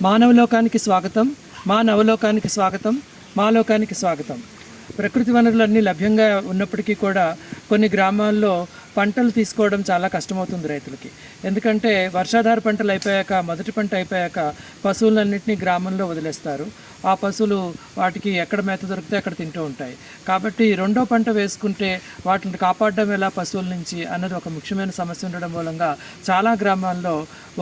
మానవలోకానికి స్వాగతం, మా నవలోకానికి స్వాగతం, మా లోకానికి స్వాగతం. ప్రకృతి వనరులన్నీ లభ్యంగా ఉన్నప్పటికీ కూడా కొన్ని గ్రామాల్లో పంటలు తీసుకోవడం చాలా కష్టమవుతుంది రైతులకి. ఎందుకంటే వర్షాధార పంటలు అయిపోయాక, మొదటి పంట అయిపోయాక పశువులన్నింటినీ గ్రామంలో వదిలేస్తారు. ఆ పశువులు వాటికి ఎక్కడ మేత దొరికితే అక్కడ తింటూ ఉంటాయి. కాబట్టి రెండో పంట వేసుకుంటే వాటిని కాపాడడం ఎలా పశువుల నుంచి అన్నది ఒక ముఖ్యమైన సమస్య ఉండడం మూలంగా చాలా గ్రామాల్లో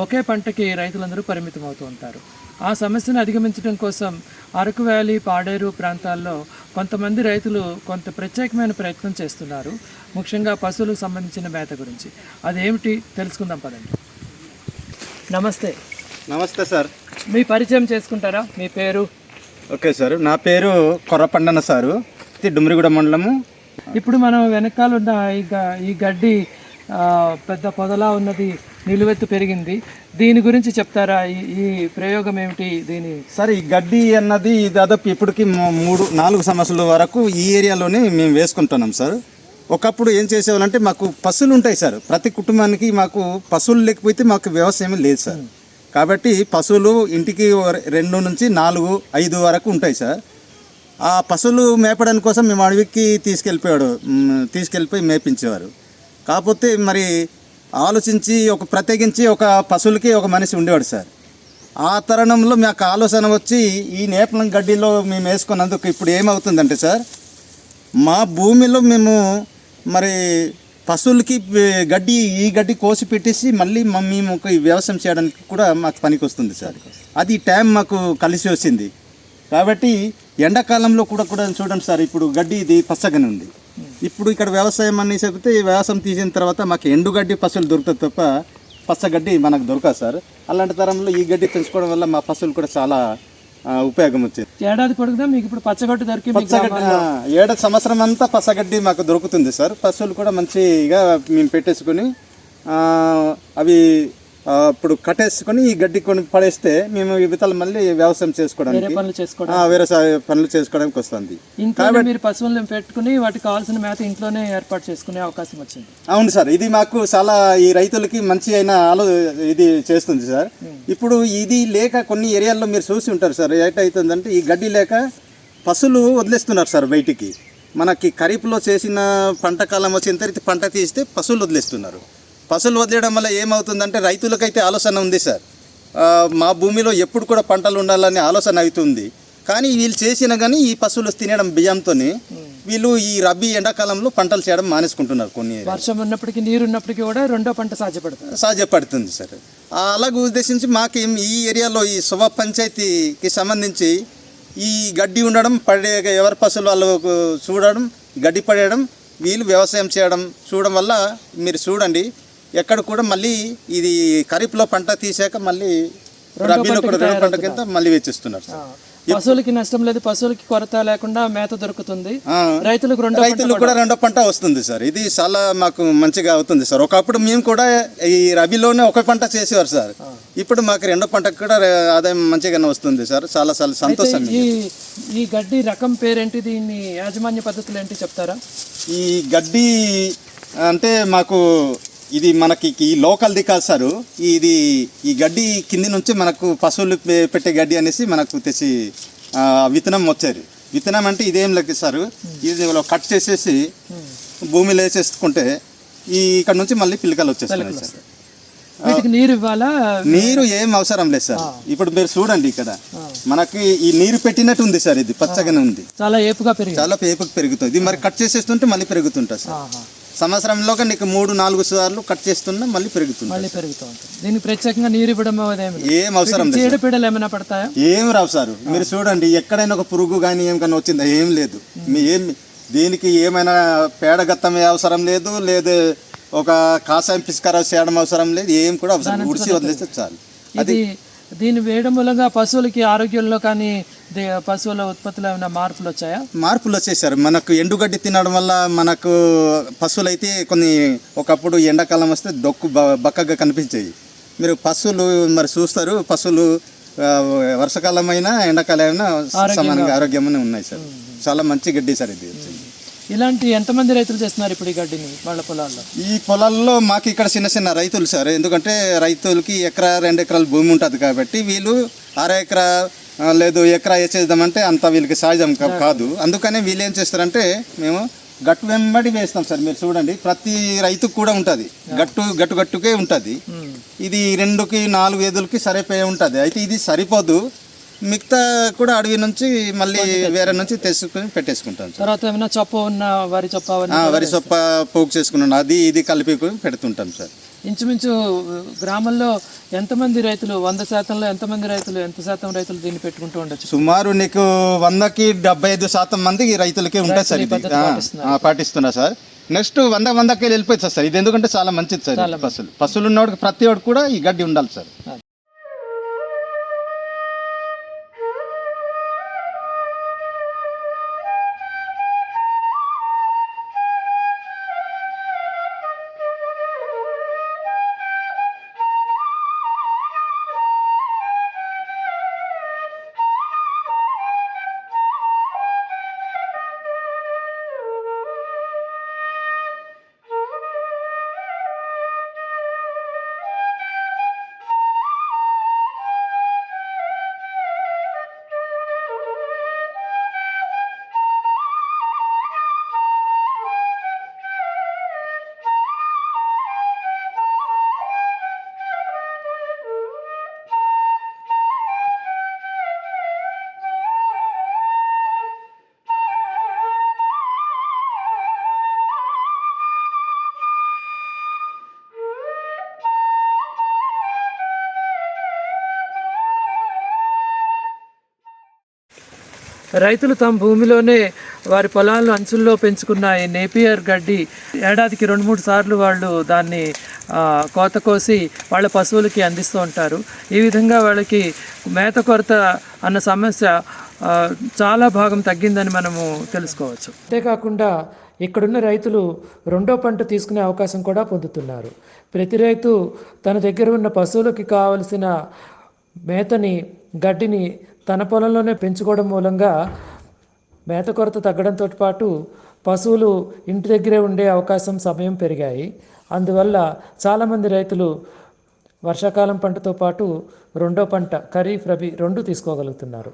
ఒకే పంటకి రైతులందరూ పరిమితం అవుతూ ఉంటారు. ఆ సమస్యను అధిగమించడం కోసం అరకు వ్యాలీ, పాడేరు ప్రాంతాల్లో కొంతమంది రైతులు కొంత ప్రత్యేకమైన ప్రయత్నం చేస్తున్నారు, ముఖ్యంగా పశువులకు సంబంధించిన మేత గురించి. అదేమిటి తెలుసుకుందాం పదండి. నమస్తే. నమస్తే సార్. మీ పరిచయం చేసుకుంటారా? మీ పేరు? ఓకే సార్, నా పేరు కొర్రపండన సారు, ఇది డుమ్రిగూడ మండలము. ఇప్పుడు మనం వెనకాల ఉన్న ఈ గడ్డి పెద్ద పొదలా ఉన్నది, నిలువెత్తు పెరిగింది. దీని గురించి చెప్తారా? ఈ ప్రయోగం ఏమిటి దీని? సార్, ఈ గడ్డి అన్నది దాదాపు ఇప్పటికి 3-4 సంవత్సరాల వరకు ఈ ఏరియాలోనే మేము వేసుకుంటున్నాం సార్. ఒకప్పుడు ఏం చేసేవాళ్ళంటే మాకు పశువులు ఉంటాయి సార్, ప్రతి కుటుంబానికి మాకు పశువులు లేకపోతే మాకు వ్యవసాయం లేదు సార్. కాబట్టి పశువులు ఇంటికి 2 నుంచి 4, 5 వరకు ఉంటాయి సార్. ఆ పశువులు మేపడానికి కోసం మేము అడవికి తీసుకెళ్ళిపోయి మేపించేవారు. కాకపోతే మరి ఆలోచించి ప్రత్యేకించి ఒక పశువులకి ఒక మనిషి ఉండేవాడు సార్. ఆ తరుణంలో మాకు ఆలోచన వచ్చి ఈ నేపలం గడ్డిలో మేము వేసుకున్నందుకు ఇప్పుడు ఏమవుతుందంటే సార్, మా భూమిలో మేము మరి పశువులకి ఈ గడ్డి కోసి పెట్టేసి మళ్ళీ మేము వ్యవసాయం చేయడానికి కూడా మాకు పనికి వస్తుంది సార్. అది టైం మాకు కలిసి వచ్చింది. కాబట్టి ఎండాకాలంలో కూడా చూడండి సార్, ఇప్పుడు గడ్డి ఇది పచ్చగానే ఉంది. ఇప్పుడు ఇక్కడ వ్యవసాయం అని చెబితే వ్యవసాయం తీసిన తర్వాత మాకు ఎండుగడ్డి పశువులు దొరుకుతుంది తప్ప పచ్చగడ్డి మనకు దొరకదు సార్. అలాంటి తరంలో ఈ గడ్డి పెంచుకోవడం వల్ల మా పశువులు కూడా చాలా ఉపయోగం వచ్చింది. ఏడాది పొడుగుదా మీకు ఇప్పుడు పచ్చగడ్డి ఏడాది సంవత్సరం అంతా పచ్చగడ్డి మాకు దొరుకుతుంది సార్. పశువులు కూడా మంచిగా మేము పెట్టేసుకొని అవి ఇప్పుడు కట్టేసుకొని ఈ గడ్డి కొని పడేస్తే మేము విత్తలు మళ్ళీ వ్యవసాయం చేసుకోవడానికి వేరే పనులు చేసుకోవడానికి వస్తుంది. మీరు పశువులను పెట్టుకుని వాటికి కావాల్సిన మేత ఇంట్లోనే ఏర్పాటు చేసుకునే అవకాశం వచ్చింది. అవును సార్, ఇది మాకు చాలా ఈ రైతులకి మంచి అయిన ఇది చేస్తుంది సార్. ఇప్పుడు ఇది లేక కొన్ని ఏరియాల్లో మీరు చూసి ఉంటారు సార్, ఏటవుతుందంటే ఈ గడ్డి లేక పశువులు వదిలేస్తున్నారు సార్ బయటికి. మనకి ఖరీఫ్లో చేసిన పంట కాలం వచ్చిన తర్వాత పంట తీస్తే పశువులు వదిలేస్తున్నారు. పశువులు వదిలేయడం వల్ల ఏమవుతుందంటే రైతులకైతే ఆలోచన ఉంది సార్, మా భూమిలో ఎప్పుడు కూడా పంటలు ఉండాలనే ఆలోచన అవుతుంది. కానీ వీళ్ళు చేసినా కానీ ఈ పశువులు తినడం బియ్యంతో వీళ్ళు ఈ రబీ ఎండాకాలంలో పంటలు చేయడం మానేసుకుంటున్నారు. కొన్ని వర్షం ఉన్నప్పటికీ, నీరు ఉన్నప్పటికీ కూడా రెండో పంట సాధ్యపడుతుంది సార్. అలాగే ఉద్దేశించి మాకు ఈ ఏరియాలో ఈ శుభ పంచాయతీకి సంబంధించి ఈ గడ్డి ఉండడం, ఎవరి పశువులు వాళ్ళు చూడడం, గడ్డి పడేయడం, వీళ్ళు వ్యవసాయం చేయడం చూడడం వల్ల మీరు చూడండి ఎక్కడ కూడా మళ్ళీ ఇది ఖరీఫ్లో పంట తీసాక మళ్ళీ రబీలో కూడా 2 పంట కింద మళ్ళీ వేచిస్తున్నారు సార్. పశువులకి నష్టం లేదు, పశువులకి కొరత లేకుండా మేత దొరుకుతుంది, రైతులకు కూడా 2వ పంట వస్తుంది సార్. ఇది చాలా మాకు మంచిగా అవుతుంది సార్. ఒకప్పుడు మేము కూడా ఈ రబీలోనే 1 పంట చేసేవారు సార్. ఇప్పుడు మాకు 2వ పంటకు కూడా ఆదాయం మంచిగానే వస్తుంది సార్. చాలా సంతోషం. ఈ గడ్డి రకం పేరేంటి, దీన్ని యాజమాన్య పద్ధతులు ఏంటి చెప్తారా? ఈ గడ్డి అంటే మాకు ఇది మనకి ఈ లోకల్ది కాదు సార్. ఈ గడ్డి కింది నుంచి మనకు పశువులు పెట్టే గడ్డి అనేసి మనకు తెచ్చి విత్తనం వచ్చారు. విత్తనం అంటే ఇదేం లెక్క సార్, ఇది కట్ చేసేసి భూమిలో వేసేసుకుంటే ఇక్కడ నుంచి మళ్ళీ పిల్లకలు వచ్చేస్తున్నాయి సార్. వీటికి నీరు ఇవ్వాలా? నీరు ఏం అవసరం లేదు సార్. ఇప్పుడు మీరు చూడండి, ఇక్కడ మనకి ఈ నీరు పెట్టినట్టు ఉంది సార్. ఇది పచ్చగానే ఉంది, చాలా ఏపుగా పెరుగుతుంది. ఇది మరి కట్ చేసేస్తుంటే మళ్ళీ పెరుగుతుంటుంది సార్. సంవత్సరంలో నీకు 3-4 సార్లు కట్ చేస్తున్నా మళ్ళీ పెరుగుతుంది. దీనికి ప్రత్యేకంగా నీరు ఇవ్వడం ఏం అవసరం లేదు. చీడపీడలు ఏమైనా పడతాయా? ఏం రావు సార్. మీరు చూడండి, ఎక్కడైనా ఒక పురుగు కానీ ఏం కానీ వచ్చిందా? ఏం లేదు. దీనికి ఏమైనా పేడగత్తం అవసరం లేదు, లేదు ఒక కాషాయం పిస్కారా చేయడం అవసరం లేదు, ఏం కూడా అవసరం. ఉడిసి వదిలేస్తే చాలు. అది దీన్ని వేయడం మూలంగా పశువులకి ఆరోగ్యంలో కానీ పశువుల ఉత్పత్తిలో ఏమైనా మార్పులు వచ్చాయా? మార్పులు వచ్చాయి సార్. మనకు ఎండుగడ్డి తినడం వల్ల మనకు పశువులు అయితే ఒకప్పుడు ఎండాకాలం వస్తే డొక్కు బక్కగా కనిపించాయి. మీరు పశువులు మరి చూస్తారు, పశువులు వర్షాకాలం అయినా ఎండాకాలం అయినా సమానంగా ఆరోగ్యంగానే ఉన్నాయి సార్. చాలా మంచి గడ్డి సార్ ఇది. ఇలాంటి ఎంతమంది రైతులు చేస్తున్నారు ఇప్పుడు ఈ గడ్డిని వాళ్ళ పొలాల్లో? ఈ పొలాల్లో మాకు ఇక్కడ చిన్న రైతులు సార్. ఎందుకంటే రైతులకి 1-2 ఎకరాల భూమి ఉంటుంది కాబట్టి వీళ్ళు అర ఎకరా లేదు ఎకరా వేసేద్దామంటే అంత వీళ్ళకి సహజం కాదు. అందుకనే వీళ్ళు ఏం చేస్తారంటే మేము గట్టు వెంబడి వేస్తాం సార్. మీరు చూడండి ప్రతి రైతుకు కూడా ఉంటుంది, గట్టుకే ఉంటుంది. ఇది 2కి 4 ఎదులకి సరిపోయి ఉంటుంది. అయితే ఇది సరిపోదు, మిగతా కూడా అడవి నుంచి మళ్ళీ వేరే నుంచి తెచ్చుకొని పెట్టేసుకుంటాం సార్. తర్వాత ఏమైనా చొప్ప ఉన్న వరి సొప్ప పోగు చేసుకున్నాను, అది ఇది కలిపి పెడుతుంటాం సార్. ఇంచుమించు గ్రామంలో ఎంతమంది రైతులు 100%లో ఎంతమంది రైతులు ఎంత శాతం రైతులు దీన్ని పెట్టుకుంటూ ఉండొచ్చు? సుమారు నీకు 100కి 75% మంది రైతులకే ఉంటుంది సార్. ఇది పాటిస్తున్నా సార్. నెక్స్ట్ 100కి వెళ్ళిపోతుంది సార్. ఇది ఎందుకంటే చాలా మంచిది సార్. పశువులు ఉన్నవాడికి ప్రతి వాడు కూడా ఈ గడ్డి ఉండాలి సార్. రైతులు తమ భూమిలోనే వారి పొలాల్లో అంచుల్లో పెంచుకున్న ఈ నేపియర్ గడ్డి ఏడాదికి 2-3 సార్లు వాళ్ళు దాన్ని కోత కోసి వాళ్ళ పశువులకి అందిస్తూ ఉంటారు. ఈ విధంగా వాళ్ళకి మేత కొరత అన్న సమస్య చాలా భాగం తగ్గిందని మనము తెలుసుకోవచ్చు. అంతేకాకుండా ఇక్కడున్న రైతులు 2వ పంట తీసుకునే అవకాశం కూడా పొందుతున్నారు. ప్రతి రైతు తన దగ్గర ఉన్న పశువులకి కావలసిన మేతని, గడ్డిని తన పొలంలోనే పెంచుకోవడం మూలంగా మేత కొరత తగ్గడంతో పాటు పశువులు ఇంటి దగ్గరే ఉండే అవకాశం, సమయం పెరిగాయి. అందువల్ల చాలామంది రైతులు వర్షాకాలం పంటతో పాటు 2వ పంట ఖరీఫ్, రబీ 2 తీసుకోగలుగుతున్నారు.